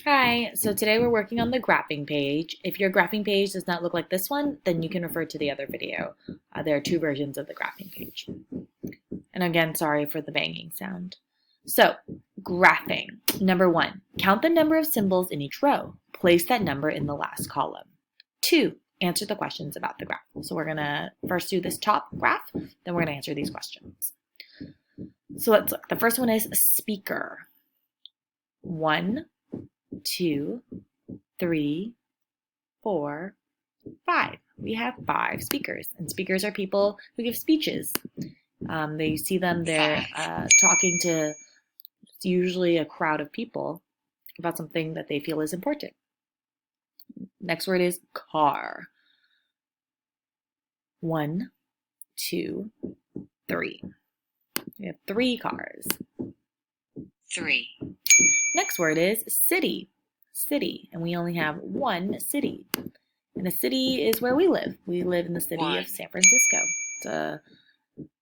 Hi, so today we're working on the graphing page. If your graphing page does not look like this one, then you can refer to the other video. There are two versions of the graphing page. And again, sorry for the banging sound. So, graphing. Number 1, count the number of symbols in each row. Place that number in the last column. 2, answer the questions about the graph. So we're going to first do this top graph, then we're going to answer these questions. So let's look. The first one is speaker. 1, 2, 3, 4, 5. We have 5 speakers, and speakers are people who give speeches. You see them, they're talking to usually a crowd of people about something that they feel is important. Next word is car. 1, 2, 3. We have 3 cars. 3. Next word is city. City, and we only have 1 city. And a city is where we live. We live in the city of San Francisco. It's a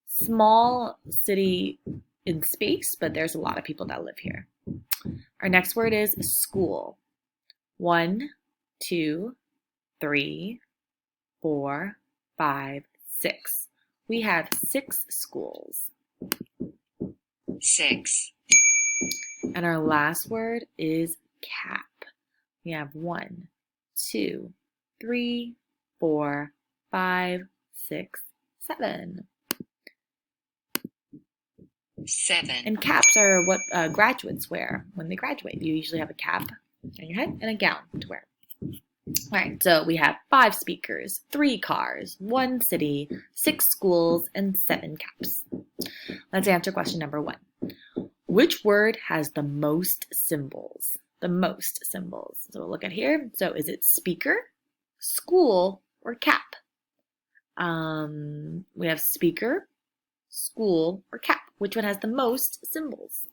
small city in space, but there's a lot of people that live here. Our next word is school. 1, 2, 3, 4, 5, 6. We have 6 schools. 6. And our last word is cap. We have 1, 2, 3, 4, 5, 6, 7. 7. And caps are what graduates wear when they graduate. You usually have a cap on your head and a gown to wear. All right, so we have 5 speakers, 3 cars, 1 city, 6 schools, and 7 caps. Let's answer question number 1. Which word has the most symbols? The most symbols. So we'll look at here. So is it speaker, school, or cap? We have speaker, school, or cap. Which one has the most symbols?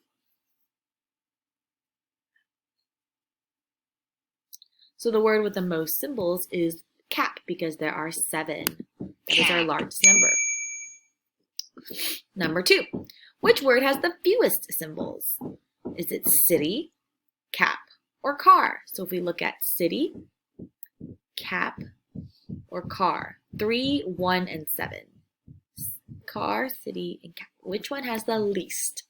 So the word with the most symbols is cap because there are 7. That is our largest number. Number 2, which word has the fewest symbols? Is it city, cap, or car? So if we look at city, cap, or car, 3, 1, and 7. Car, city, and cap. Which one has the least?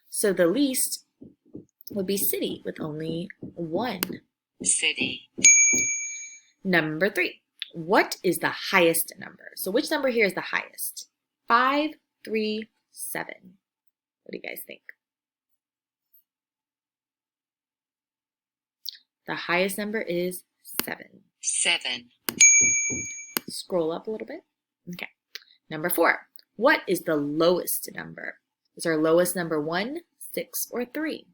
So the least would be city with only 1. City. Number 3. What is the highest number? So which number here is the highest? 5, 3, 7. What do you guys think? The highest number is 7. 7. Scroll up a little bit. Okay. Number 4. What is the lowest number? Is our lowest number 1, 6, or 3?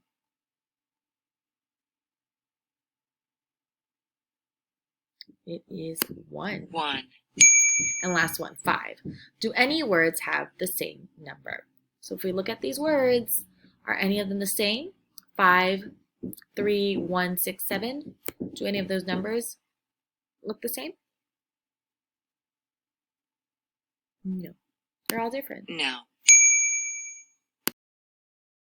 It is 1. 1. And last one, 5. Do any words have the same number? So if we look at these words, are any of them the same? 5, 3, 1, 6, 7. Do any of those numbers look the same? No. They're all different. No.